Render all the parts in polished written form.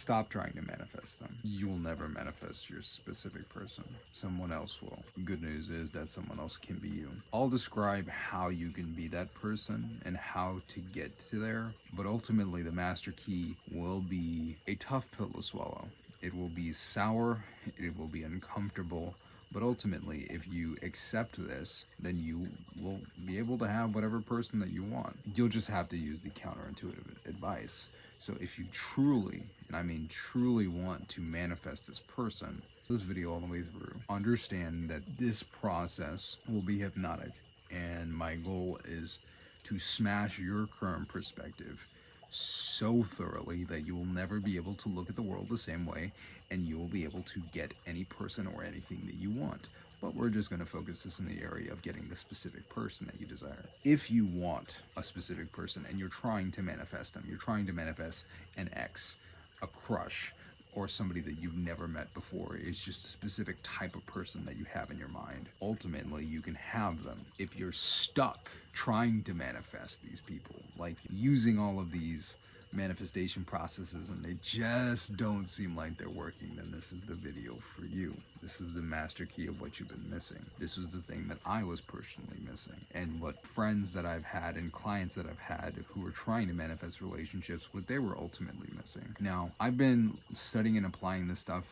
Stop trying to manifest them. You will never manifest your specific person. Someone else will. Good news is that someone else can be you. I'll describe how you can be that person and how to get to there, but ultimately the master key will be a tough pill to swallow. It will be sour, it will be uncomfortable, but ultimately, if you accept this, then you will be able to have whatever person that you want. You'll just have to use the counterintuitive advice. So if you truly, and I mean truly, want to manifest this person, this video all the way through, understand that this process will be hypnotic, and my goal is to smash your current perspective so thoroughly that you will never be able to look at the world the same way, and you will be able to get any person or anything that you want. But we're just going to focus this in the area of getting the specific person that you desire. If you want a specific person and you're trying to manifest them, you're trying to manifest an ex, a crush, or somebody that you've never met before, it's just a specific type of person that you have in your mind. Ultimately, you can have them. If you're stuck trying to manifest these people, like using all of these manifestation processes and they just don't seem like they're working, then this is the video for you. This is the master key of what you've been missing. This was the thing that I was personally missing, and what friends that I've had and clients that I've had who were trying to manifest relationships, what they were ultimately missing. Now, I've been studying and applying this stuff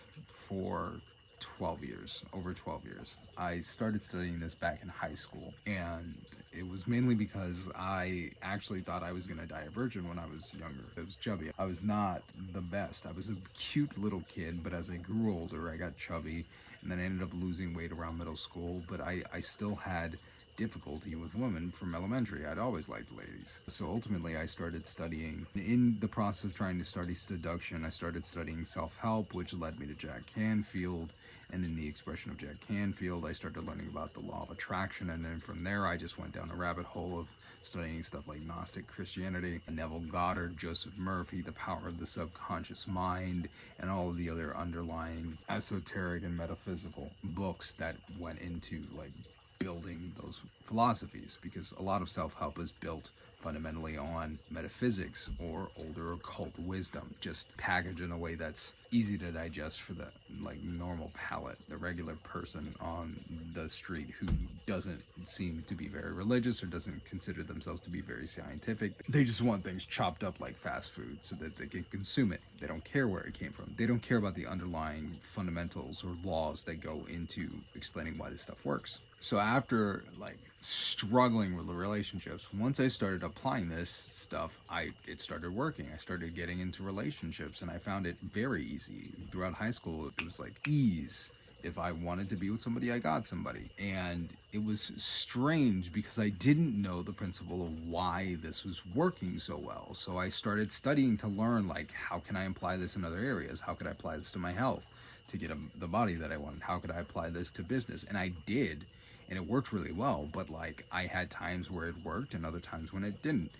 for 12 years, over 12 years. I started studying this back in high school, and it was mainly because I actually thought I was going to die a virgin when I was younger. It was chubby. I was not the best. I was a cute little kid, but as I grew older, I got chubby, and then I ended up losing weight around middle school, but I still had difficulty with women from elementary. I'd always liked ladies. So ultimately I started studying. In the process of trying to study seduction, I started studying self-help, which led me to Jack Canfield. And in the expression of Jack Canfield, I started learning about the law of attraction. And then from there, I just went down a rabbit hole of studying stuff like Gnostic Christianity, Neville Goddard, Joseph Murphy, The Power of the Subconscious Mind, and all of the other underlying esoteric and metaphysical books that went into like building those philosophies, because a lot of self-help is built fundamentally on metaphysics or older occult wisdom, just packaged in a way that's easy to digest for the like normal palate, the regular person on the street who doesn't seem to be very religious or doesn't consider themselves to be very scientific. They just want things chopped up like fast food so that they can consume it. They don't care where it came from. They don't care about the underlying fundamentals or laws that go into explaining why this stuff works. So after like struggling with the relationships, once I started applying this stuff, it started working. I started getting into relationships, and I found it very easy. Throughout high school, it was like ease. If I wanted to be with somebody, I got somebody. And it was strange because I didn't know the principle of why this was working so well. So I started studying to learn, like, how can I apply this in other areas? How could I apply this to my health to get the body that I wanted? How could I apply this to business? And I did. And it worked really well, but like I had times where it worked and other times when it didn't.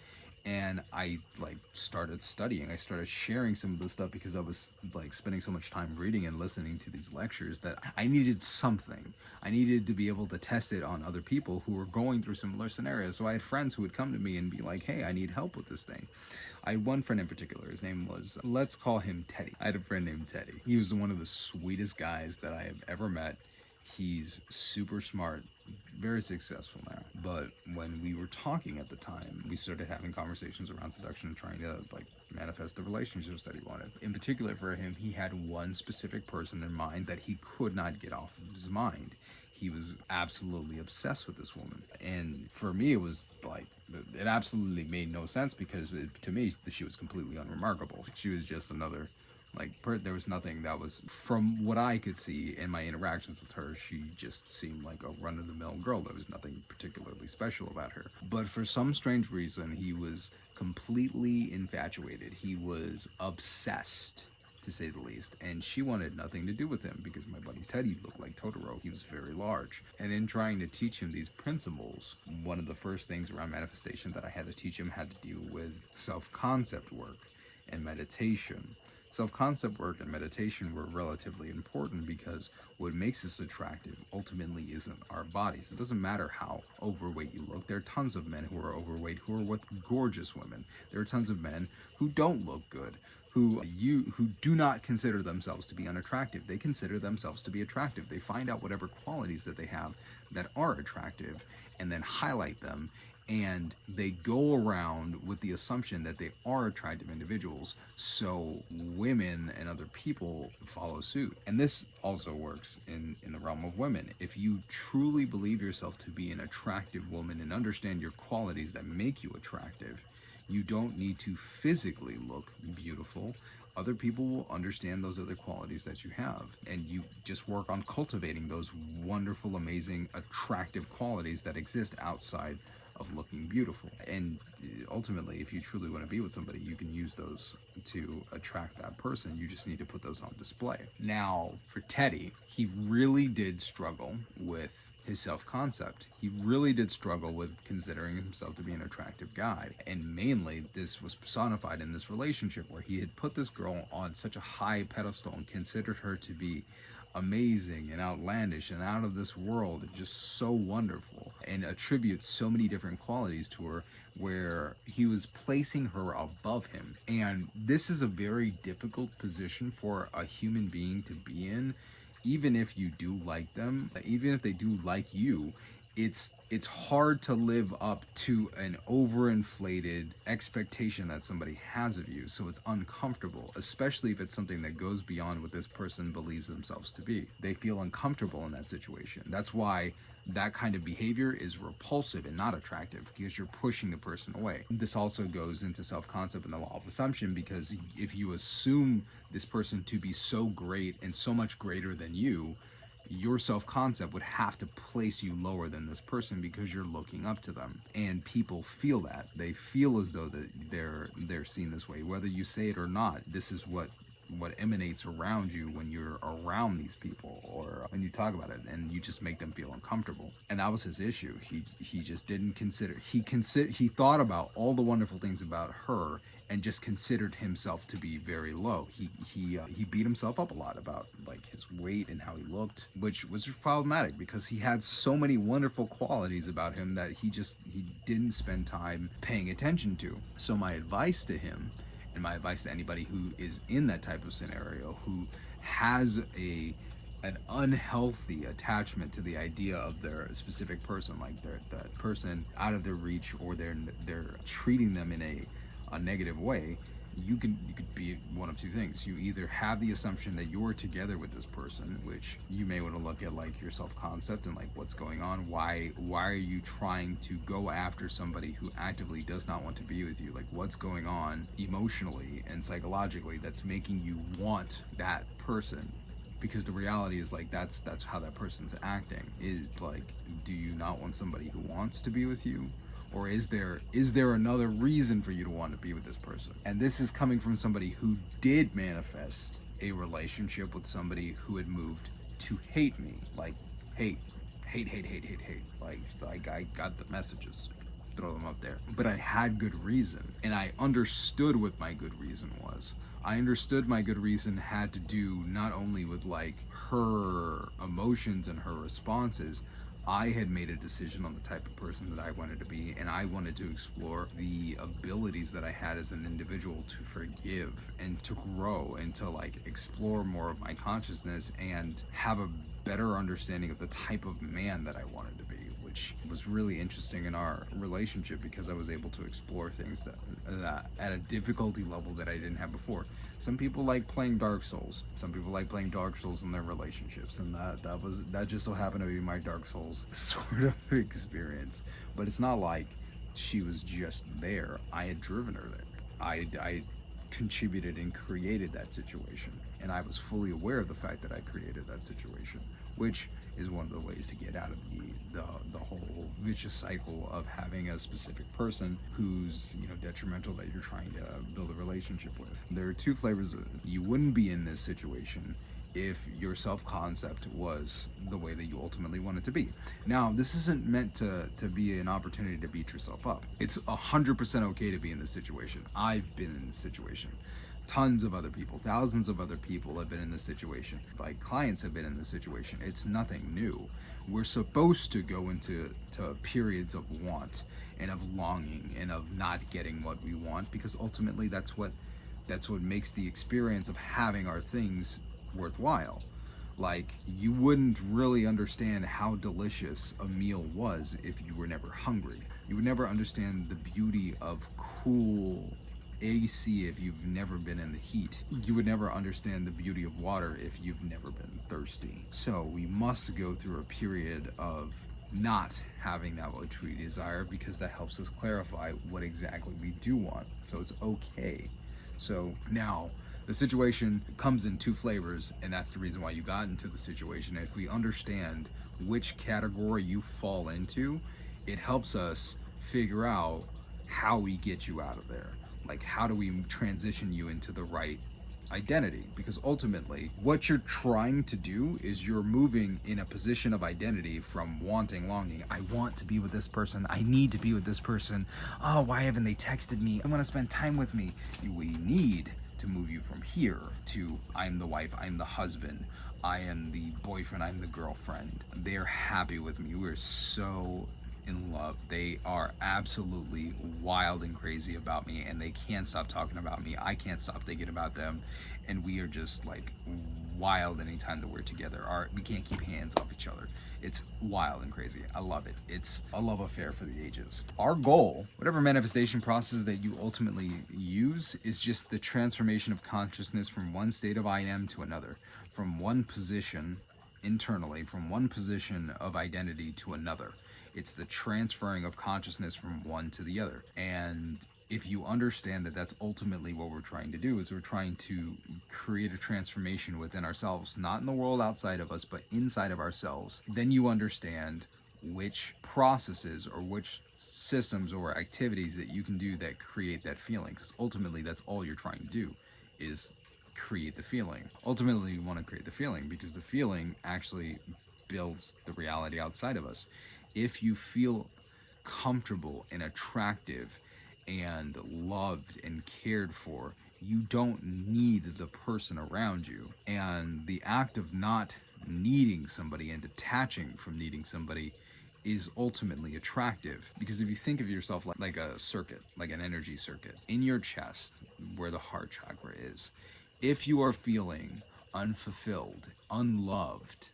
And I like started studying. I started sharing some of the stuff because I was like spending so much time reading and listening to these lectures that I needed something. I needed to be able to test it on other people who were going through similar scenarios. So I had friends who would come to me and be like, hey, I need help with this thing. I had one friend in particular. His name was, let's call him Teddy. I had a friend named Teddy. He was one of the sweetest guys that I have ever met. He's super smart, very successful now. But when we were talking at the time, we started having conversations around seduction and trying to like manifest the relationships that he wanted. In particular for him, he had one specific person in mind that he could not get off of his mind. He was absolutely obsessed with this woman. And for me, it was like, it absolutely made no sense because to me, she was completely unremarkable. She was just another there was nothing that was, from what I could see in my interactions with her, she just seemed like a run-of-the-mill girl. There was nothing particularly special about her. But for some strange reason, he was completely infatuated. He was obsessed, to say the least. And she wanted nothing to do with him because my buddy Teddy looked like Totoro. He was very large. And in trying to teach him these principles, one of the first things around manifestation that I had to teach him had to do with self-concept work and meditation. Self-concept work and meditation were relatively important because what makes us attractive ultimately isn't our bodies. It doesn't matter how overweight you look. There are tons of men who are overweight who are with gorgeous women. There are tons of men who don't look good, who do not consider themselves to be unattractive. They consider themselves to be attractive. They find out whatever qualities that they have that are attractive and then highlight them, and they go around with the assumption that they are attractive individuals, so women and other people follow suit. And this also works in the realm of women. If you truly believe yourself to be an attractive woman and understand your qualities that make you attractive, you don't need to physically look beautiful. Other people will understand those other qualities that you have, and you just work on cultivating those wonderful, amazing, attractive qualities that exist outside of looking beautiful. And ultimately, if you truly want to be with somebody, you can use those to attract that person. You just need to put those on display. Now, for Teddy, he really did struggle with his self-concept. He really did struggle with considering himself to be an attractive guy. And mainly, this was personified in this relationship where he had put this girl on such a high pedestal and considered her to be amazing and outlandish and out of this world and just so wonderful, and attributes so many different qualities to her, where he was placing her above him. And this is a very difficult position for a human being to be in. Even if you do like them, even if they do like you, it's hard to live up to an overinflated expectation that somebody has of you. So it's uncomfortable, especially if it's something that goes beyond what this person believes themselves to be. They feel uncomfortable in that situation. That's why that kind of behavior is repulsive and not attractive, because you're pushing the person away. This also goes into self-concept and the law of assumption, because if you assume this person to be so great and so much greater than you, your self-concept would have to place you lower than this person because you're looking up to them. And people feel that. They feel as though that they're seen this way. Whether you say it or not, this is what emanates around you when you're around these people or when you talk about it, and you just make them feel uncomfortable. And that was his issue. He just didn't consider, he thought about all the wonderful things about her and just considered himself to be very low. He beat himself up a lot about like his weight and how he looked, which was problematic because he had so many wonderful qualities about him that he didn't spend time paying attention to. So my advice to him, and my advice to anybody who is in that type of scenario, who has an unhealthy attachment to the idea of their specific person, like that person out of their reach, or they're treating them in a negative way, you could be one of two things. You either have the assumption that you're together with this person, which you may want to look at like your self-concept and like what's going on. Why are you trying to go after somebody who actively does not want to be with you? Like, what's going on emotionally and psychologically that's making you want that person? Because the reality is like that's how that person's acting. Is like, do you not want somebody who wants to be with you? Or is there another reason for you to want to be with this person? And this is coming from somebody who did manifest a relationship with somebody who had moved to hate me. Like, hate. Like I got the messages, throw them up there. But I had good reason, and I understood what my good reason was. I understood my good reason had to do not only with like her emotions and her responses. I had made a decision on the type of person that I wanted to be, and I wanted to explore the abilities that I had as an individual to forgive and to grow and to like explore more of my consciousness and have a better understanding of the type of man that I wanted to be, which was really interesting in our relationship because I was able to explore things that at a difficulty level that I didn't have before. Some people like playing Dark Souls. Some people like playing Dark Souls in their relationships, and that just so happened to be my Dark Souls sort of experience. But it's not like she was just there. I had driven her there. I contributed and created that situation, and I was fully aware of the fact that I created that situation, which is one of the ways to get out of the whole vicious cycle of having a specific person who's, you know, detrimental that you're trying to build a relationship with. There are two flavors of it. You wouldn't be in this situation if your self-concept was the way that you ultimately want it to be. Now, this isn't meant to be an opportunity to beat yourself up. It's 100% okay to be in this situation. I've been in this situation. Tons of other people, thousands of other people have been in this situation. Like, clients have been in this situation. It's nothing new. We're supposed to go into periods of want and of longing and of not getting what we want, because ultimately that's what That's what makes the experience of having our things worthwhile. Like, you wouldn't really understand how delicious a meal was if you were never hungry. You would never understand the beauty of cool AC if you've never been in the heat. You would never understand the beauty of water if you've never been thirsty. So we must go through a period of not having that which we desire, because that helps us clarify what exactly we do want. So it's okay. So now the situation comes in two flavors, and that's the reason why you got into the situation. If we understand which category you fall into, it helps us figure out how we get you out of there. Like, how do we transition you into the right identity? Because ultimately what you're trying to do is you're moving in a position of identity from wanting, longing. I want to be with this person. I need to be with this person. Oh, why haven't they texted me? I want to spend time with me. We need to move you from here to I'm the wife, I'm the husband, I am the boyfriend, I'm the girlfriend. They're happy with me. We're so in love. They are absolutely wild and crazy about me, and they can't stop talking about me. I can't stop thinking about them, and we are just like wild anytime that we're together. We can't keep hands off each other. It's wild and crazy. I love it. It's a love affair for the ages. Our goal, whatever manifestation process that you ultimately use, is just the transformation of consciousness from one state of I am to another, from one position internally, from one position of identity to another. It's the transferring of consciousness from one to the other. And if you understand that that's ultimately what we're trying to do, is we're trying to create a transformation within ourselves, not in the world outside of us, but inside of ourselves, then you understand which processes or which systems or activities that you can do that create that feeling. Because ultimately that's all you're trying to do, is create the feeling. Ultimately you want to create the feeling, because the feeling actually builds the reality outside of us. If you feel comfortable and attractive and loved and cared for, you don't need the person around you. And the act of not needing somebody and detaching from needing somebody is ultimately attractive. Because if you think of yourself like a circuit, like an energy circuit in your chest where the heart chakra is, if you are feeling unfulfilled, unloved,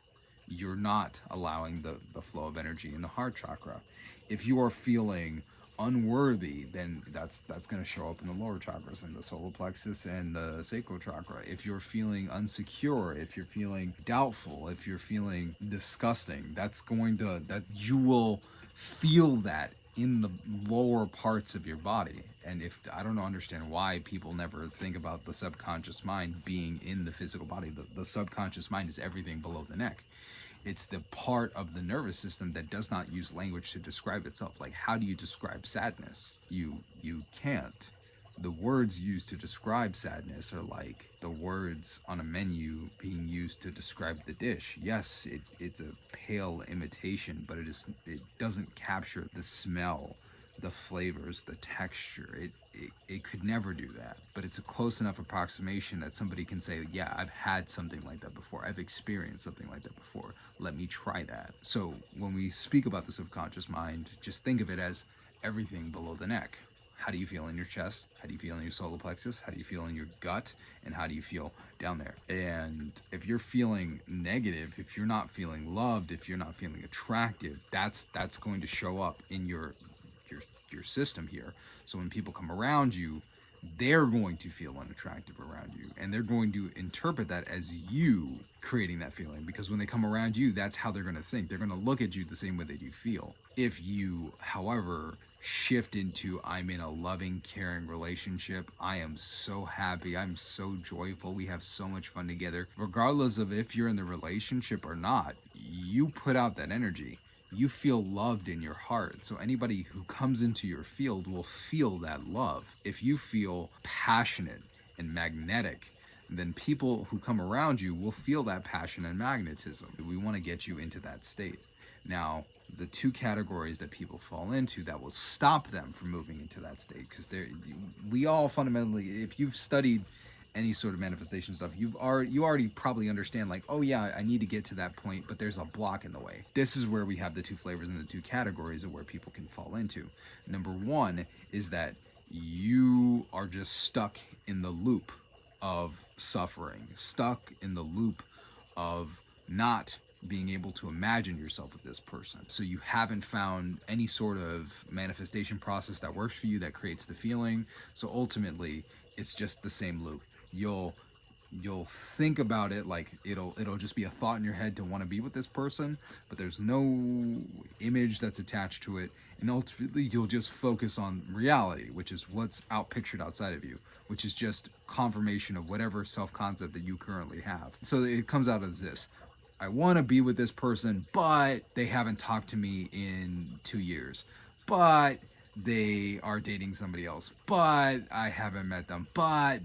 you're not allowing the flow of energy in the heart chakra. If you are feeling unworthy, then that's going to show up in the lower chakras, in the solar plexus and the sacral chakra. If you're feeling insecure, if you're feeling doubtful, if you're feeling disgusting, that you will feel that in the lower parts of your body. And if I don't understand why people never think about the subconscious mind being in the physical body. The subconscious mind is everything below the neck. It's the part of the nervous system that does not use language to describe itself. Like, how do you describe sadness? You can't. The words used to describe sadness are like the words on a menu being used to describe the dish. Yes, it's a pale imitation, but it doesn't capture the smell, the flavors, the texture. It could never do that. But it's a close enough approximation that somebody can say, yeah, I've had something like that before. I've experienced something like that before. Let me try that. So when we speak about the subconscious mind, just think of it as everything below the neck. How do you feel in your chest? How do you feel in your solar plexus? How do you feel in your gut? And how do you feel down there? And if you're feeling negative, if you're not feeling loved, if you're not feeling attractive, that's going to show up in your system here. So when people come around you, they're going to feel unattractive around you, and they're going to interpret that as you creating that feeling, because when they come around you, that's how they're going to think. They're going to look at you the same way that you feel. If you, however, shift into I'm in a loving, caring relationship, I am so happy, I'm so joyful, we have so much fun together, regardless of if you're in the relationship or not, you put out that energy. You feel loved in your heart. So anybody who comes into your field will feel that love. If you feel passionate and magnetic, then people who come around you will feel that passion and magnetism. We want to get you into that state. Now, the two categories that people fall into that will stop them from moving into that state, because we all fundamentally, if you've studied any sort of manifestation stuff, you already probably understand, like, oh yeah, I need to get to that point, but there's a block in the way. This is where we have the two flavors and the two categories of where people can fall into. Number one is that you are just stuck in the loop of suffering, stuck in the loop of not being able to imagine yourself with this person. So you haven't found any sort of manifestation process that works for you, that creates the feeling. So ultimately, it's just the same loop. You'll think about it like it'll just be a thought in your head to want to be with this person, but there's no image that's attached to it, and ultimately you'll just focus on reality, which is what's out pictured outside of you, which is just confirmation of whatever self-concept that you currently have. So it comes out as this: I want to be with this person, but they haven't talked to me in 2 years, but they are dating somebody else, but I haven't met them, but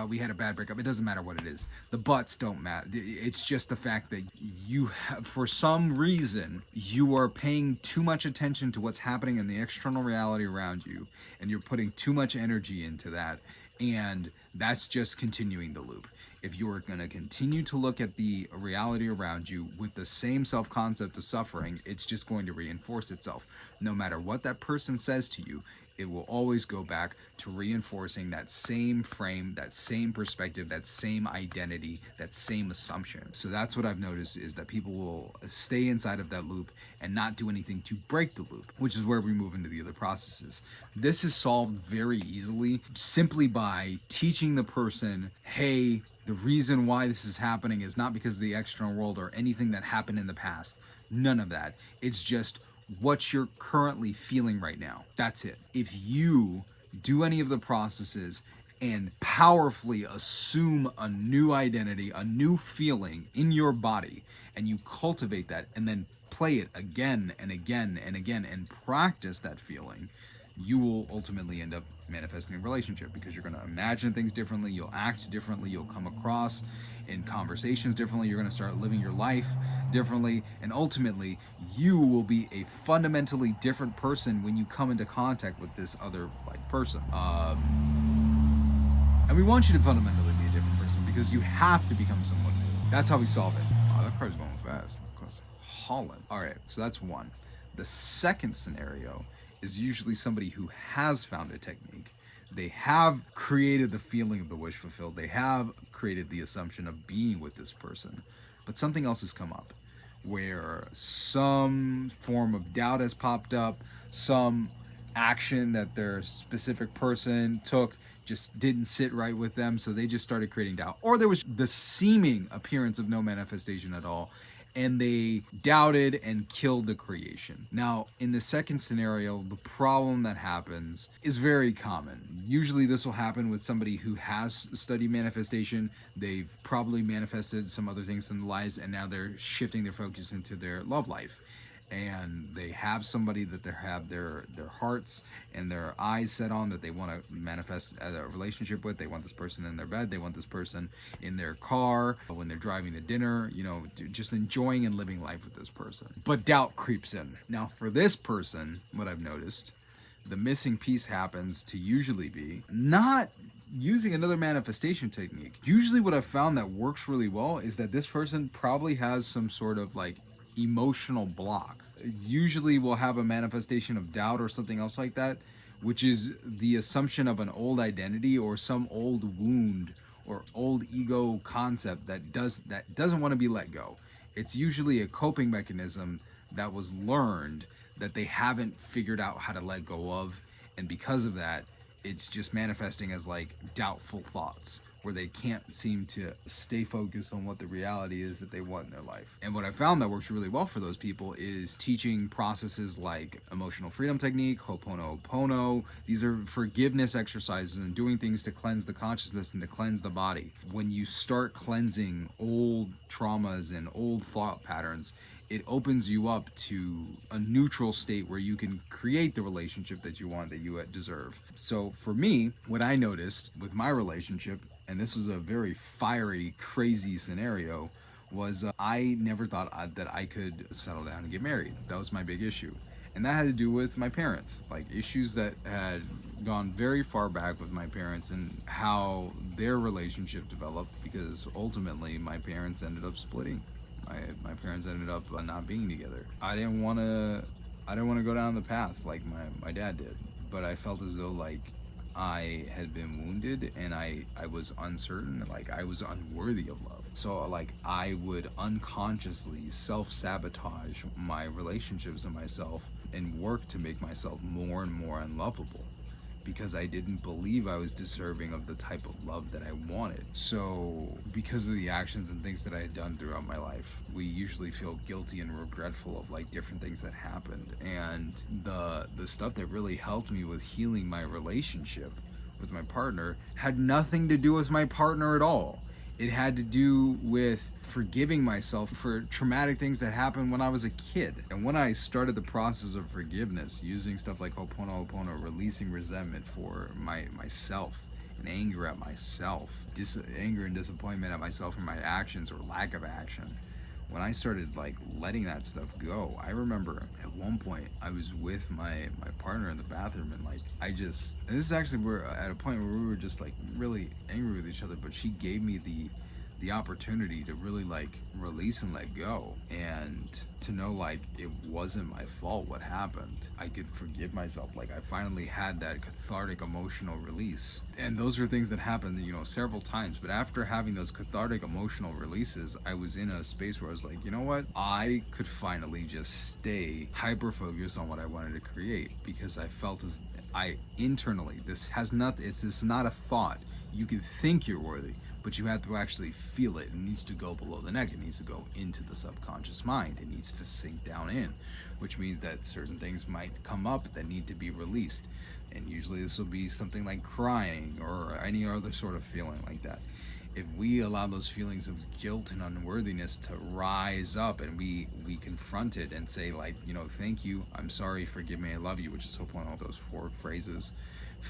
we had a bad breakup. It doesn't matter what it is. The buts don't matter. It's just the fact that you have, for some reason, you are paying too much attention to what's happening in the external reality around you, and you're putting too much energy into that, and that's just continuing the loop. If you're going to continue to look at the reality around you with the same self-concept of suffering, it's just going to reinforce itself. No matter what that person says to you, it will always go back to reinforcing that same frame, that same perspective, that same identity, that same assumption. So that's what I've noticed, is that people will stay inside of that loop and not do anything to break the loop, which is where we move into the other processes. This is solved very easily simply by teaching the person, hey, the reason why this is happening is not because of the external world or anything that happened in the past. None of that. It's just what you're currently feeling right now. That's it. If you do any of the processes and powerfully assume a new identity, a new feeling in your body, and you cultivate that and then play it again and again and again and practice that feeling, you will ultimately end up manifesting a relationship, because you're going to imagine things differently, you'll act differently, you'll come across in conversations differently, you're going to start living your life differently, and ultimately you will be a fundamentally different person when you come into contact with this other person. And we want you to fundamentally be a different person, because you have to become someone new. That's how we solve it. Oh, that car's going fast. Of course, Holland. All right, so that's one. The second scenario is usually somebody who has found a technique. They have created the feeling of the wish fulfilled. They have created the assumption of being with this person. But something else has come up, where some form of doubt has popped up, some action that their specific person took just didn't sit right with them, so they just started creating doubt. Or there was the seeming appearance of no manifestation at all, and they doubted and killed the creation. Now, in the second scenario, the problem that happens is very common. Usually this will happen with somebody who has studied manifestation. They've probably manifested some other things in their lives, and now they're shifting their focus into their love life. And they have somebody that they have their hearts and their eyes set on, that they want to manifest a relationship with. They want this person in their bed. They want this person in their car when they're driving to dinner, just enjoying and living life with this person. But doubt creeps in. Now, for this person, what I've noticed, the missing piece happens to usually be not using another manifestation technique. Usually what I've found that works really well is that this person probably has some sort of emotional block. Usually we'll have a manifestation of doubt or something else like that, which is the assumption of an old identity or some old wound or old ego concept that doesn't want to be let go. It's usually a coping mechanism that was learned that they haven't figured out how to let go of, and because of that, it's just manifesting as doubtful thoughts, where they can't seem to stay focused on what the reality is that they want in their life. And what I found that works really well for those people is teaching processes like emotional freedom technique, Ho'oponopono. These are forgiveness exercises and doing things to cleanse the consciousness and to cleanse the body. When you start cleansing old traumas and old thought patterns, it opens you up to a neutral state where you can create the relationship that you want, that you deserve. So for me, what I noticed with my relationship, and this was a very fiery, crazy scenario, was I never thought that I could settle down and get married. That was my big issue. And that had to do with my parents, issues that had gone very far back with my parents and how their relationship developed, because ultimately my parents ended up splitting. My parents ended up not being together. I didn't want to go down the path like my dad did. but I felt as though like I had been wounded, and I was uncertain, like I was unworthy of love. So like I would unconsciously self-sabotage my relationships and myself, and work to make myself more and more unlovable, because I didn't believe I was deserving of the type of love that I wanted. So because of the actions and things that I had done throughout my life, we usually feel guilty and regretful of like different things that happened. And the stuff that really helped me with healing my relationship with my partner had nothing to do with my partner at all. It had to do with forgiving myself for traumatic things that happened when I was a kid. And when I started the process of forgiveness, using stuff like Ho'oponopono, releasing resentment for myself, and anger at myself, anger and disappointment at myself for my actions or lack of action, when I started like letting that stuff go, I remember at one point I was with my partner in the bathroom, and like and this is actually where at a point where we were just like really angry with each other, but she gave me the opportunity to really like release and let go, and to know like it wasn't my fault what happened. I could forgive myself. Like I finally had that cathartic emotional release. And those are things that happened, you know, several times. But after having those cathartic emotional releases, I was in a space where I was like, you know what? I could finally just stay hyper focused on what I wanted to create, because I felt as I internally, this is not a thought. You can think you're worthy, but you have to actually feel it. It needs to go below the neck. It needs to go into the subconscious mind. It needs to sink down in, which means that certain things might come up that need to be released. And usually this will be something like crying or any other sort of feeling like that. If we allow those feelings of guilt and unworthiness to rise up, and we confront it and say like, you know, thank you, I'm sorry, forgive me, I love you, which is so one of those 4 phrases,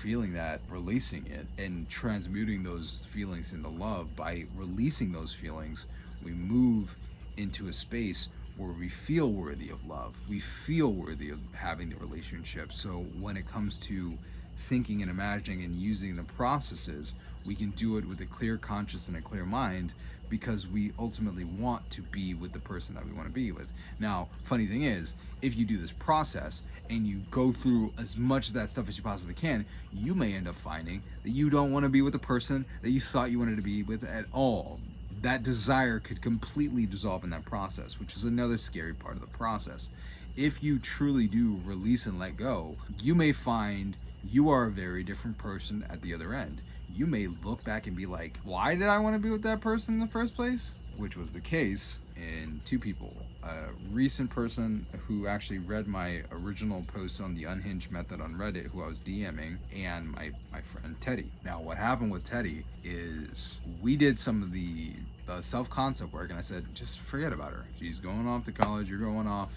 feeling that, releasing it, and transmuting those feelings into love. By releasing those feelings, we move into a space where we feel worthy of love. We feel worthy of having the relationship. So when it comes to thinking and imagining and using the processes, we can do it with a clear conscience and a clear mind, because we ultimately want to be with the person that we want to be with. Now, funny thing is, if you do this process and you go through as much of that stuff as you possibly can, you may end up finding that you don't want to be with the person that you thought you wanted to be with at all. That desire could completely dissolve in that process, which is another scary part of the process. If you truly do release and let go, you may find you are a very different person at the other end. You may look back and be like, why did I want to be with that person in the first place? Which was the case in 2 people. A recent person who actually read my original post on the unhinged method on Reddit, who I was DMing, and my friend Teddy. Now what happened with Teddy is we did some of the self-concept work, and I said, just forget about her. She's going off to college, you're going off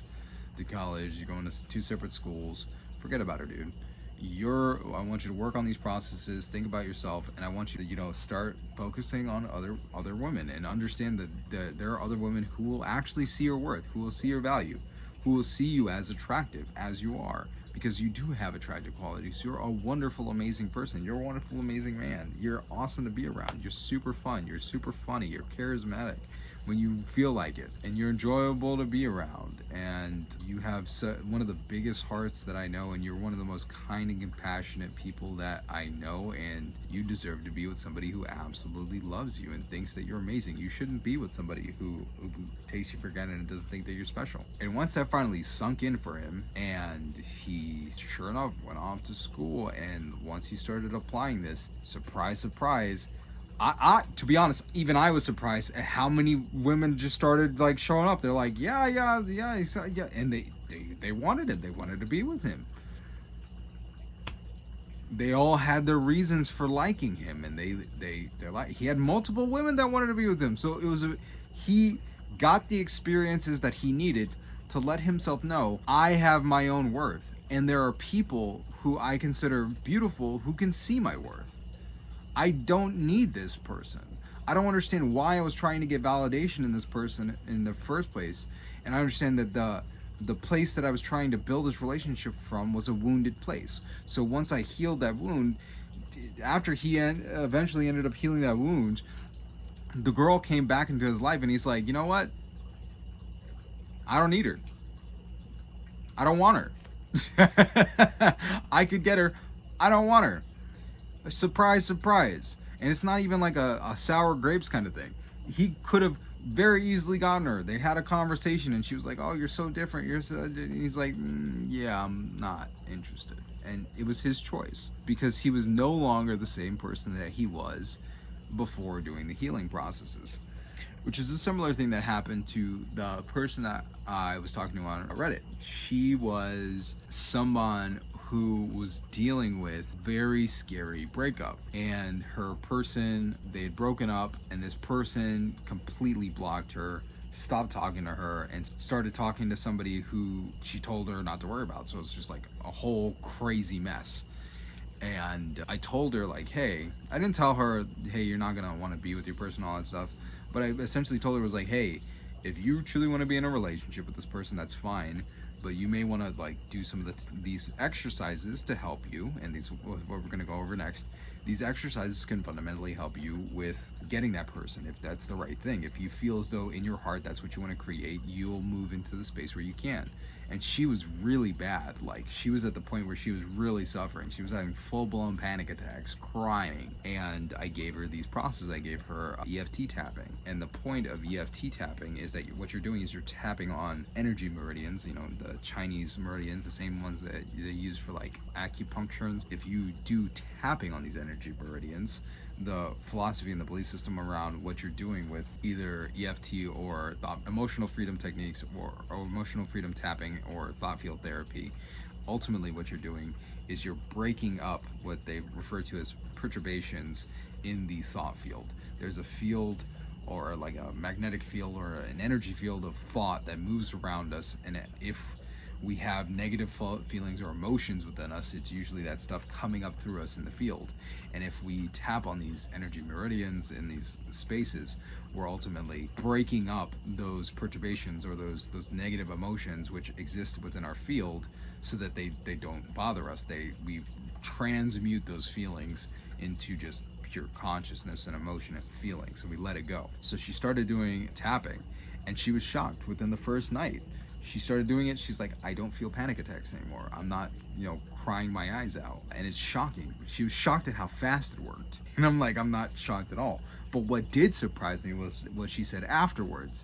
to college, you're going to 2 separate schools. Forget about her, dude. I want you to work on these processes, think about yourself, and I want you to, you know, start focusing on other women, and understand that there are other women who will actually see your worth, who will see your value, who will see you as attractive as you are, because you do have attractive qualities. You're a wonderful, amazing person. You're a wonderful, amazing man. You're awesome to be around. You're super fun. You're super funny. You're charismatic when you feel like it, and you're enjoyable to be around, and you have one of the biggest hearts that I know, and you're one of the most kind and compassionate people that I know, and you deserve to be with somebody who absolutely loves you and thinks that you're amazing. You shouldn't be with somebody who takes you for granted and doesn't think that you're special. And once that finally sunk in for him, and he sure enough went off to school, and once he started applying this, surprise, surprise, I to be honest, even I was surprised at how many women just started like showing up. They're like, yeah, and they wanted him. They wanted to be with him. They all had their reasons for liking him, and they're like, he had multiple women that wanted to be with him. So he got the experiences that he needed to let himself know, I have my own worth, and there are people who I consider beautiful who can see my worth. I don't need this person. I don't understand why I was trying to get validation in this person in the first place. And I understand that the place that I was trying to build this relationship from was a wounded place. So once I healed that wound, after he eventually ended up healing that wound, the girl came back into his life, and he's like, you know what? I don't need her. I don't want her. I could get her. I don't want her. Surprise, surprise. And it's not even like a sour grapes kind of thing. He could have very easily gotten her. They had a conversation and she was like, oh, you're so different. You're so... And he's like, yeah, I'm not interested. And it was his choice because he was no longer the same person that he was before doing the healing processes, which is a similar thing that happened to the person that I was talking to on Reddit. She was someone who was dealing with very scary breakup, and her person, they had broken up, and this person completely blocked her, stopped talking to her, and started talking to somebody who she told her not to worry about. So it's just like a whole crazy mess. And I told her, like, hey, I didn't tell her, hey, you're not gonna want to be with your person, all that stuff, but I essentially told her, was like, hey, if you truly want to be in a relationship with this person, that's fine, but you may want to like do some of these exercises to help you, and these what we're going to go over next. These exercises can fundamentally help you with getting that person, if that's the right thing. If you feel as though in your heart that's what you want to create, you'll move into the space where you can. And she was really bad. Like, she was at the point where she was really suffering. She was having full-blown panic attacks, crying. And I gave her these processes. I gave her EFT tapping. And the point of EFT tapping is that what you're doing is you're tapping on energy meridians, you know, the Chinese meridians, the same ones that they use for like acupuncture. If you do tapping on these energy meridians, the philosophy and the belief system around what you're doing with either EFT or emotional freedom techniques or emotional freedom tapping or thought field therapy, ultimately what you're doing is you're breaking up what they refer to as perturbations in the thought field. There's a field, or like a magnetic field or an energy field of thought that moves around us, and if we have negative feelings or emotions within us, it's usually that stuff coming up through us in the field. And if we tap on these energy meridians in these spaces, we're ultimately breaking up those perturbations or those negative emotions which exist within our field, so that they don't bother us. We transmute those feelings into just pure consciousness and emotion and feeling, so we let it go. So she started doing tapping, and she was shocked within the first night. She started doing it. She's like, I don't feel panic attacks anymore. I'm not, crying my eyes out. And it's shocking. She was shocked at how fast it worked. And I'm like, I'm not shocked at all. But what did surprise me was what she said afterwards.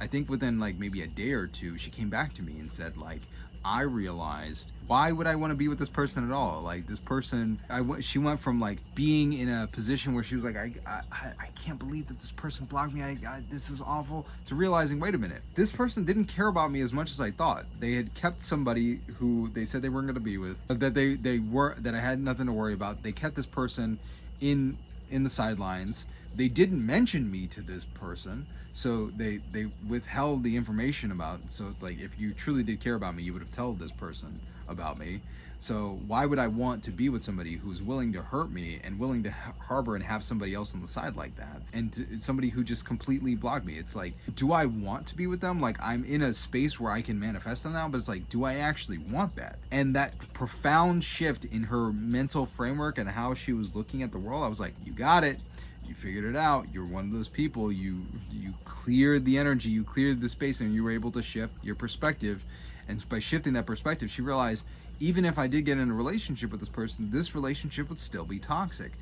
I think within like maybe a day or two, she came back to me and said, like, I realized, why would I want to be with this person at all? Like, this person, she went from like being in a position where she was like, I can't believe that this person blocked me. This is awful, to realizing, wait a minute, this person didn't care about me as much as I thought. They had kept somebody who they said they weren't going to be with, that I had nothing to worry about. They kept this person in the sidelines. They didn't mention me to this person. So they withheld the information about, so it's like, if you truly did care about me, you would have told this person about me. So why would I want to be with somebody who's willing to hurt me and willing to harbor and have somebody else on the side like that? And somebody who just completely blocked me. It's like, do I want to be with them? Like, I'm in a space where I can manifest them now, but it's like, do I actually want that? And that profound shift in her mental framework and how she was looking at the world, I was like, you got it. You figured it out. You're one of those people. You cleared the energy, you cleared the space, and you were able to shift your perspective. And by shifting that perspective, she realized, even if I did get in a relationship with this person, this relationship would still be toxic.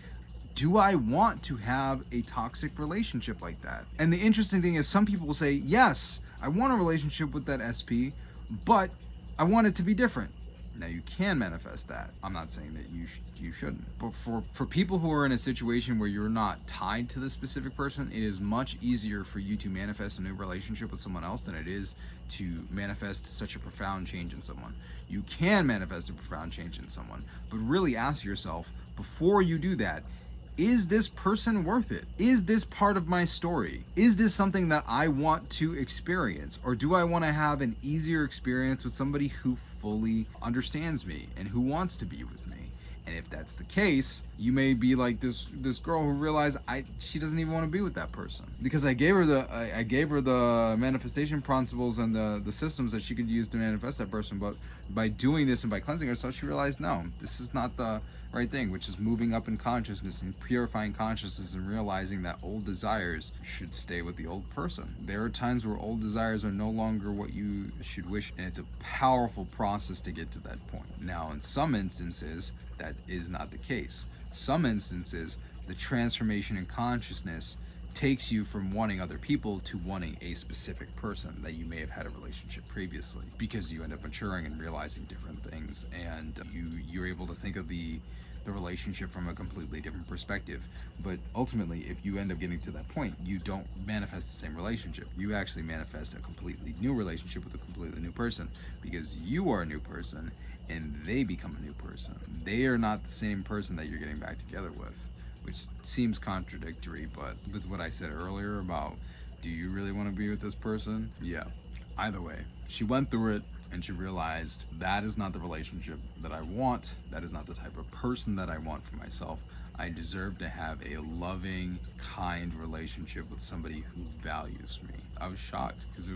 Do I want to have a toxic relationship like that? And the interesting thing is, some people will say, yes, I want a relationship with that SP, but I want it to be different. Now, you can manifest that. I'm not saying that you shouldn't. But for people who are in a situation where you're not tied to the specific person, it is much easier for you to manifest a new relationship with someone else than it is to manifest such a profound change in someone. You can manifest a profound change in someone, but really ask yourself, before you do that, is this person worth it? Is this part of my story? Is this something that I want to experience? Or do I want to have an easier experience with somebody who fully understands me and who wants to be with me? And if that's the case, you may be like this girl who realized she doesn't even want to be with that person, because I gave her the manifestation principles and the systems that she could use to manifest that person. But by doing this and by cleansing herself, she realized, no, this is not the right thing, which is moving up in consciousness and purifying consciousness and realizing that old desires should stay with the old person. There are times where old desires are no longer what you should wish, and it's a powerful process to get to that point. Now, in some instances, that is not the case. Some instances, the transformation in consciousness takes you from wanting other people to wanting a specific person that you may have had a relationship previously, because you end up maturing and realizing different things, and you're able to think of the relationship from a completely different perspective. But ultimately, if you end up getting to that point, you don't manifest the same relationship. You actually manifest a completely new relationship with a completely new person, because you are a new person and they become a new person. They are not the same person that you're getting back together with, which seems contradictory, but with what I said earlier about, do you really want to be with this person? Yeah. Either way, she went through it and she realized that is not the relationship that I want. That is not the type of person that I want for myself. I deserve to have a loving, kind relationship with somebody who values me. I was shocked because it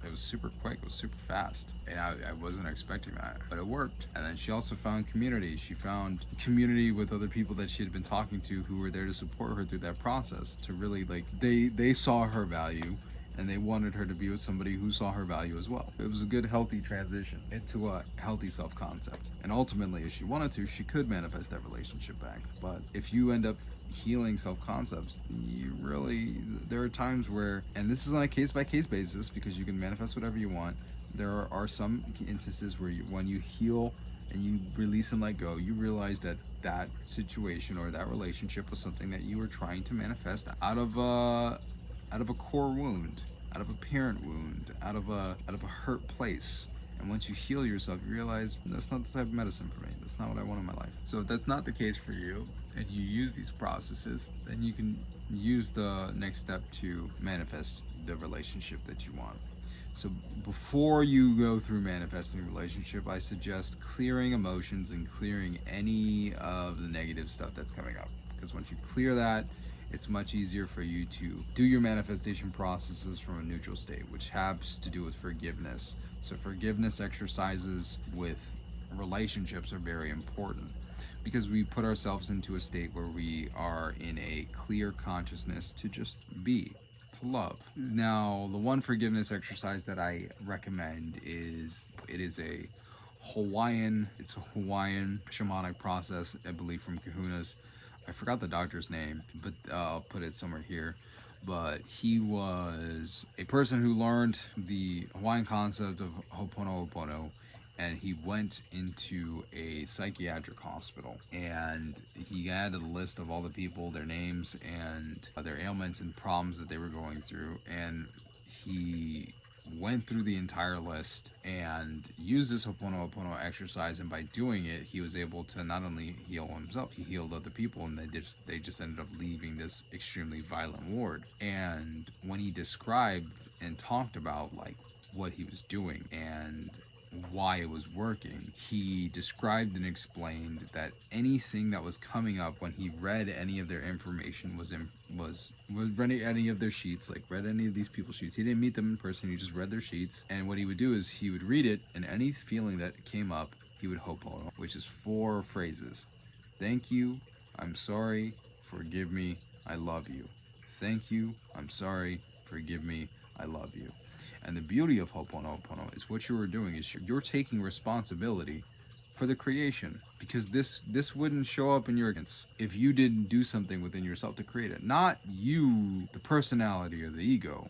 was super quick, it was super fast, and I wasn't expecting that, but it worked. And then she also found community. She found community with other people that she had been talking to who were there to support her through that process, to really, like, they saw her value and they wanted her to be with somebody who saw her value as well. It was a good, healthy transition into a healthy self-concept. And ultimately, if she wanted to, she could manifest that relationship back. But if you end up healing self-concepts, there are times where, and this is on a case-by-case basis, because you can manifest whatever you want, there are some instances where when you heal and you release and let go, you realize that that situation or that relationship was something that you were trying to manifest out of a core wound, out of a parent wound, out of a hurt place. And once you heal yourself, you realize that's not the type of medicine for me. That's not what I want in my life. So if that's not the case for you, and you use these processes, then you can use the next step to manifest the relationship that you want. So before you go through manifesting a relationship, I suggest clearing emotions and clearing any of the negative stuff that's coming up. Because once you clear that, it's much easier for you to do your manifestation processes from a neutral state, which has to do with forgiveness. So forgiveness exercises with relationships are very important, because we put ourselves into a state where we are in a clear consciousness to just be, to love. Now, the one forgiveness exercise that I recommend is a Hawaiian shamanic process, I believe, from kahunas. I forgot the doctor's name, but I'll put it somewhere here. But he was a person who learned the Hawaiian concept of Ho'oponopono, and he went into a psychiatric hospital, and he had a list of all the people, their names, and their ailments and problems that they were going through, and he went through the entire list and used this Ho'oponopono exercise, and by doing it, he was able to not only heal himself, he healed other people, and they just ended up leaving this extremely violent ward. And when he described and talked about like what he was doing and why it was working, he described and explained that anything that was coming up when he read any of their information was read any of their sheets, like read any of these people's sheets. He didn't meet them in person, he just read their sheets, and what he would do is he would read it, and any feeling that came up, he would ho'opono, which is 4 phrases. Thank you, I'm sorry, forgive me, I love you. Thank you, I'm sorry, forgive me, I love you. And the beauty of Ho'oponopono is what you are doing is you're taking responsibility for the creation, because this wouldn't show up in your ignorance if you didn't do something within yourself to create it. Not you, the personality or the ego,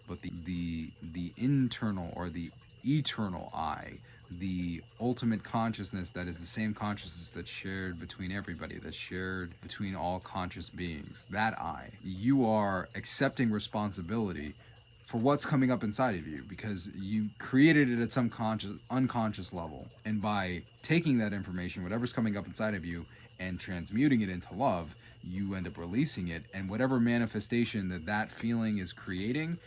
but the internal or the eternal I, the ultimate consciousness that is the same consciousness that's shared between everybody, that's shared between all conscious beings. That I. You are accepting responsibility for what's coming up inside of you, because you created it at some unconscious level. And by taking that information, whatever's coming up inside of you, and transmuting it into love, you end up releasing it. And whatever manifestation that feeling is creating,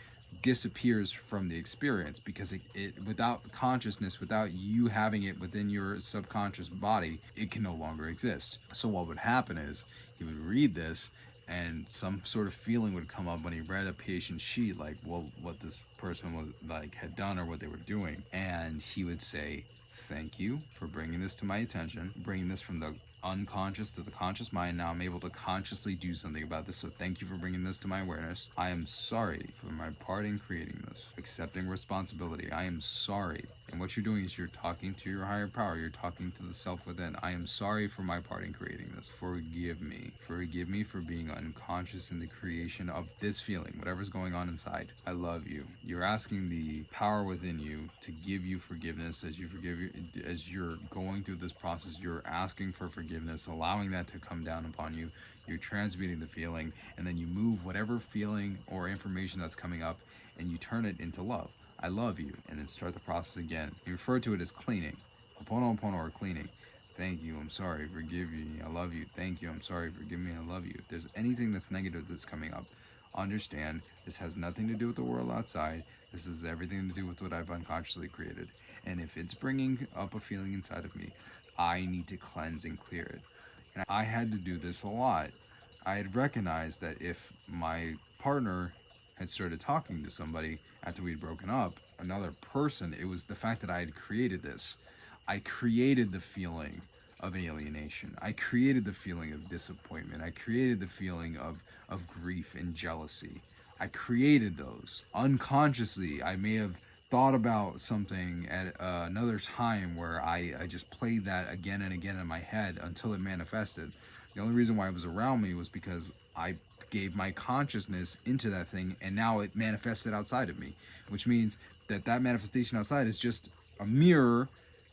disappears from the experience, because it without consciousness, without you having it within your subconscious body, it can no longer exist. So what would happen is he would read this, and some sort of feeling would come up when he read a patient sheet, like, well, what this person was like had done or what they were doing, and he would say, thank you for bringing this to my attention, bringing this from the unconscious to the conscious mind. Now I'm able to consciously do something about this, so thank you for bringing this to my awareness. I am sorry for my part in creating this. Accepting responsibility. I am sorry. And what you're doing is you're talking to your higher power. You're talking to the self within. I am sorry for my part in creating this. Forgive me. Forgive me for being unconscious in the creation of this feeling, whatever's going on inside. I love you. You're asking the power within you to give you forgiveness as you forgive you, as you're going through this process. You're asking for forgiveness, allowing that to come down upon you. You're transmuting the feeling, and then you move whatever feeling or information that's coming up and you turn it into love. I love you, and then start the process again. You refer to it as cleaning. Ho'oponopono, or cleaning. Thank you, I'm sorry, forgive you, I love you. Thank you, I'm sorry, forgive me, I love you. If there's anything that's negative that's coming up, understand this has nothing to do with the world outside. This has everything to do with what I've unconsciously created. And if it's bringing up a feeling inside of me, I need to cleanse and clear it. And I had to do this a lot. I had recognized that if my partner had started talking to somebody after we'd broken up, another person, it was the fact that I had created this. I created the feeling of alienation. I created the feeling of disappointment. I created the feeling of grief and jealousy. I created those. Unconsciously, I may have thought about something at another time where I just played that again and again in my head until it manifested. The only reason why it was around me was because I gave my consciousness into that thing, and now it manifested outside of me, which means that that manifestation outside is just a mirror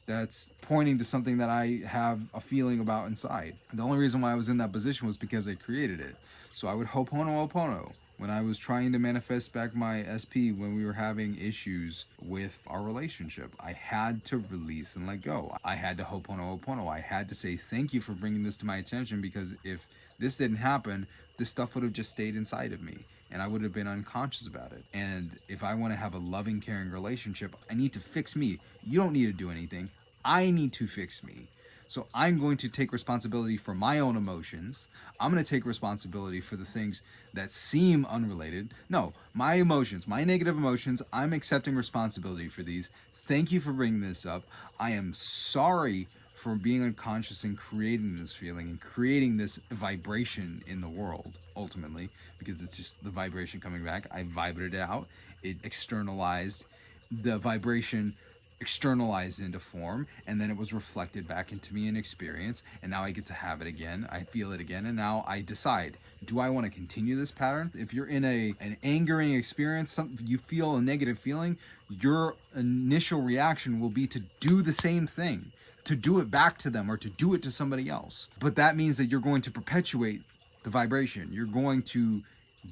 that's pointing to something that I have a feeling about inside. The only reason why I was in that position was because I created it. So I would ho'oponopono when I was trying to manifest back my SP when we were having issues with our relationship. I had to release and let go. I had to ho'oponopono. I had to say thank you for bringing this to my attention, because if this didn't happen, this stuff would have just stayed inside of me, and I would have been unconscious about it. And if I want to have a loving, caring relationship, I need to fix me. You don't need to do anything. I need to fix me. So I'm going to take responsibility for my own emotions. I'm going to take responsibility for the things that seem unrelated. No, my emotions, my negative emotions, I'm accepting responsibility for these. Thank you for bringing this up. I am sorry for being unconscious and creating this feeling and creating this vibration in the world, ultimately, because it's just the vibration coming back. I vibrated it out. It externalized. The vibration externalized into form, and then it was reflected back into me in experience, and now I get to have it again. I feel it again, and now I decide, do I want to continue this pattern? If you're in an angering experience, you feel a negative feeling, your initial reaction will be to do the same thing, to do it back to them or to do it to somebody else. But that means that you're going to perpetuate the vibration. You're going to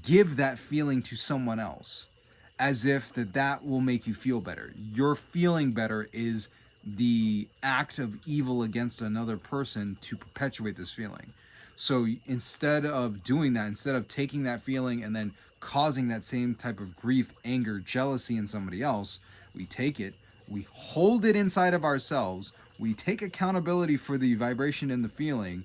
give that feeling to someone else, as if that will make you feel better. Your feeling better is the act of evil against another person to perpetuate this feeling. So instead of doing that, instead of taking that feeling and then causing that same type of grief, anger, jealousy in somebody else, we take it, we hold it inside of ourselves, we take accountability for the vibration and the feeling,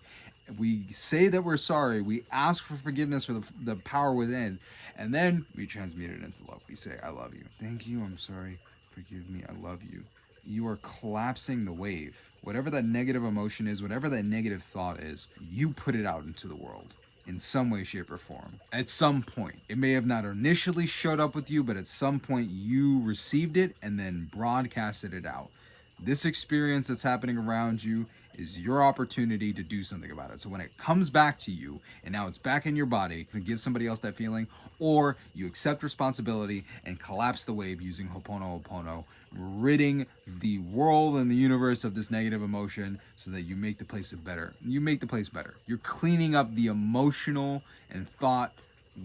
we say that we're sorry, we ask for forgiveness for the power within, and then we transmute it into love. We say, I love you. Thank you, I'm sorry, forgive me, I love you. You are collapsing the wave. Whatever that negative emotion is, whatever that negative thought is, you put it out into the world in some way, shape, or form. At some point. It may have not initially showed up with you, but at some point you received it and then broadcasted it out. This experience that's happening around you is your opportunity to do something about it. So when it comes back to you, and now it's back in your body, to give somebody else that feeling, or you accept responsibility and collapse the wave using Ho'oponopono, ridding the world and the universe of this negative emotion so that you make the place better. You make the place better. You're cleaning up the emotional and thought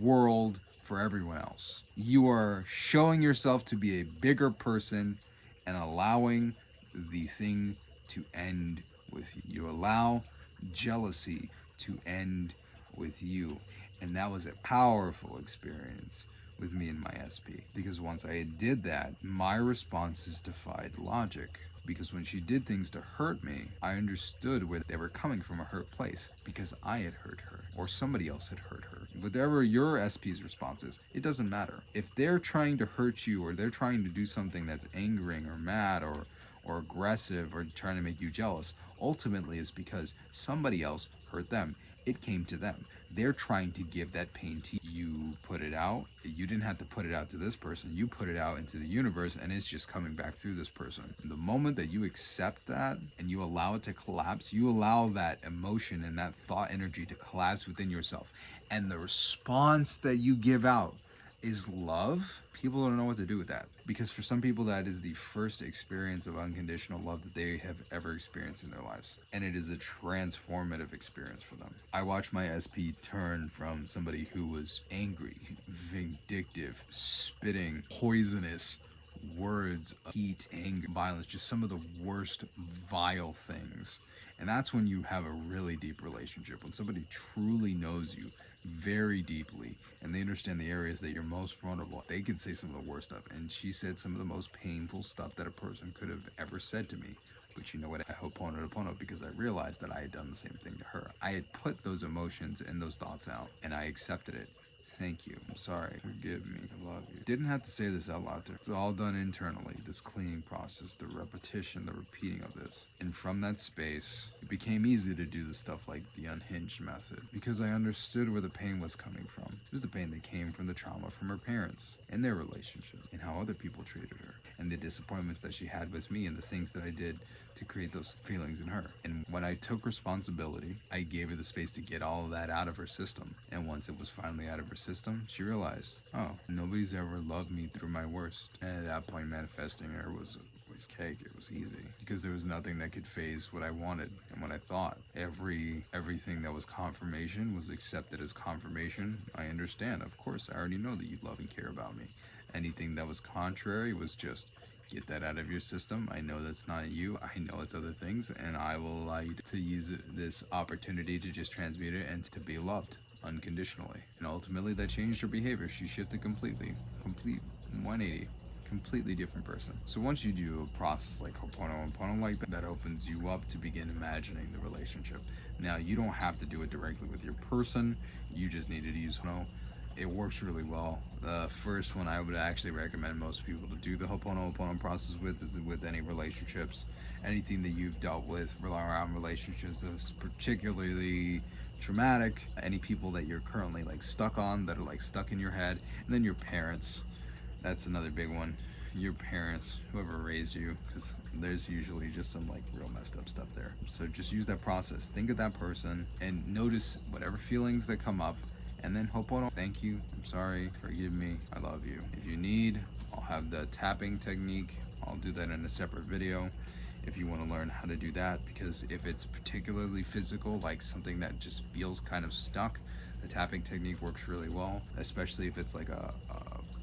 world for everyone else. You are showing yourself to be a bigger person and allowing the thing to end with you. You allow jealousy to end with you. And that was a powerful experience with me and my SP. Because once I did that, my responses defied logic. Because when she did things to hurt me, I understood where they were coming from, a hurt place, because I had hurt her or somebody else had hurt her. Whatever your SP's response is, it doesn't matter. If they're trying to hurt you or they're trying to do something that's angering or mad or aggressive or trying to make you jealous, ultimately it's because somebody else hurt them. It came to them. They're trying to give that pain to you. You put it out. You didn't have to put it out to this person. You put it out into the universe, and it's just coming back through this person. The moment that you accept that and you allow it to collapse, you allow that emotion and that thought energy to collapse within yourself. And the response that you give out is love. People don't know what to do with that, because for some people that is the first experience of unconditional love that they have ever experienced in their lives, and it is a transformative experience for them. I watched my SP turn from somebody who was angry, vindictive, spitting poisonous words of heat, anger, violence, just some of the worst vile things. And that's when you have a really deep relationship, when somebody truly knows you very deeply and they understand the areas that you're most vulnerable. They can say some of the worst stuff, and she said some of the most painful stuff that a person could have ever said to me. But you know what? I ho'oponopono, because I realized that I had done the same thing to her. I had put those emotions and those thoughts out, and I accepted it. Thank you. I'm sorry. Forgive me. I love you. Didn't have to say this out loud. It's all done internally. This cleaning process, the repetition, the repeating of this. And from that space, it became easy to do the stuff like the unhinged method, because I understood where the pain was coming from. It was the pain that came from the trauma from her parents and their relationship and how other people treated her and the disappointments that she had with me and the things that I did to create those feelings in her. And when I took responsibility, I gave her the space to get all of that out of her system. And once it was finally out of her system, she realized, oh, nobody's ever loved me through my worst. And at that point, manifesting her was cake. It was easy, because there was nothing that could phase what I wanted and what I thought. Everything that was confirmation was accepted as confirmation. I understand. Of course, I already know that you love and care about me. Anything that was contrary was just get that out of your system. I know that's not you. I know it's other things, and I will allow you to use this opportunity to just transmute it and to be loved unconditionally. And ultimately that changed her behavior. She shifted complete 180. Completely different person. So once you do a process like Ho'oponopono like that opens you up to begin imagining the relationship. Now, you don't have to do it directly with your person. You just need to use Ho'oponopono. It works really well. The first one I would actually recommend most people to do the Ho'oponopono process with is with any relationships, anything that you've dealt with around relationships that's particularly traumatic, any people that you're currently like stuck on, that are like stuck in your head, and then your parents. That's another big one. Your parents, whoever raised you, because there's usually just some like real messed up stuff there. So just use that process. Think of that person and notice whatever feelings that come up, and then Ho'oponopono. Thank you. I'm sorry. Forgive me. I love you. If you need, I'll have the tapping technique. I'll do that in a separate video if you want to learn how to do that, because if it's particularly physical, like something that just feels kind of stuck, the tapping technique works really well, especially if it's like a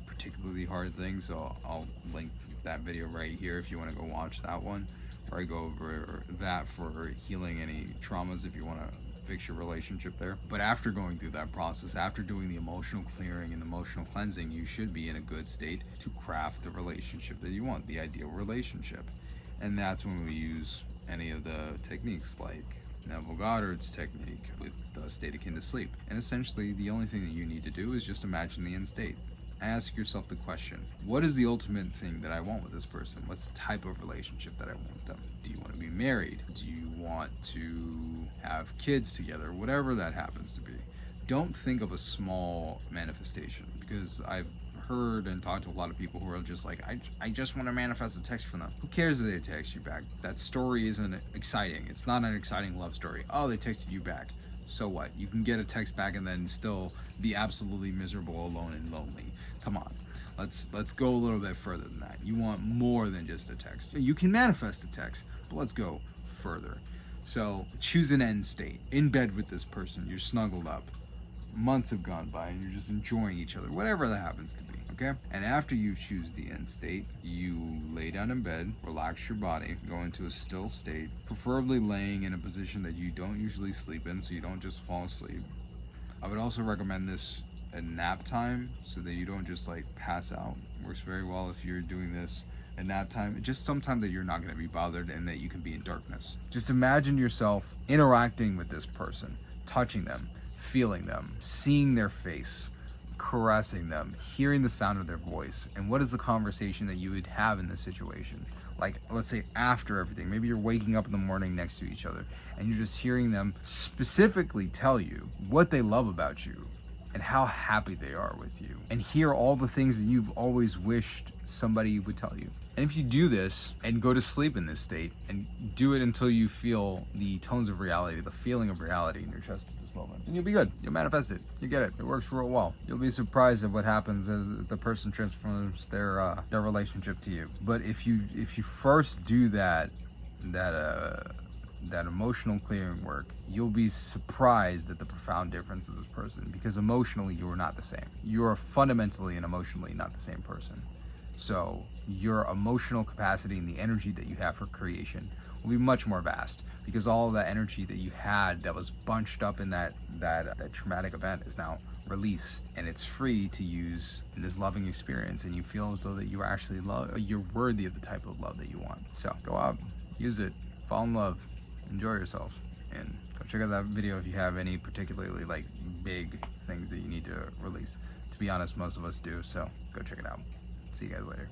particularly hard thing. So I'll link that video right here if you want to go watch that one, where I go over that for healing any traumas if you want to fix your relationship there. But after going through that process, after doing the emotional clearing and emotional cleansing, you should be in a good state to craft the relationship that you want, the ideal relationship. And that's when we use any of the techniques like Neville Goddard's technique with the state akin to sleep. And essentially the only thing that you need to do is just imagine the end state. Ask yourself the question, what is the ultimate thing that I want with this person? What's the type of relationship that I want with them? Do you want to be married? Do you want to have kids together? Whatever that happens to be. Don't think of a small manifestation, because I've heard and talked to a lot of people who are just like, I just want to manifest a text from them. Who cares if they text you back? That story isn't exciting. It's not an exciting love story. Oh, they texted you back. So what? You can get a text back and then still be absolutely miserable, alone, and lonely. Come on, let's go a little bit further than that. You want more than just a text. You can manifest a text, but let's go further. So choose an end state. In bed with this person, you're snuggled up. Months have gone by and you're just enjoying each other, whatever that happens to be, okay? And after you choose the end state, you lay down in bed, relax your body, go into a still state, preferably laying in a position that you don't usually sleep in, so you don't just fall asleep. I would also recommend this a nap time so that you don't just like pass out. Works very well if you're doing this at nap time, just sometime that you're not going to be bothered and that you can be in darkness. Just imagine yourself interacting with this person, touching them, feeling them, seeing their face, caressing them, hearing the sound of their voice. And what is the conversation that you would have in this situation? Like, let's say after everything, maybe you're waking up in the morning next to each other and you're just hearing them specifically tell you what they love about you and how happy they are with you, and hear all the things that you've always wished somebody would tell you. And if you do this and go to sleep in this state and do it until you feel the tones of reality, the feeling of reality in your chest at this moment, and you'll be good. You'll manifest it. You get it. It works real well. You'll be surprised at what happens as the person transforms their relationship to you. But if you first do that emotional clearing work, you'll be surprised at the profound difference of this person, because emotionally you are not the same. You are fundamentally and emotionally not the same person. So your emotional capacity and the energy that you have for creation will be much more vast, because all of that energy that you had that was bunched up in that traumatic event is now released, and it's free to use in this loving experience, and you feel as though that you actually you're worthy of the type of love that you want. So go out, use it, fall in love, enjoy yourself, and go check out that video if you have any particularly like big things that you need to release. To be honest, most of us do, so go check it out. See you guys later.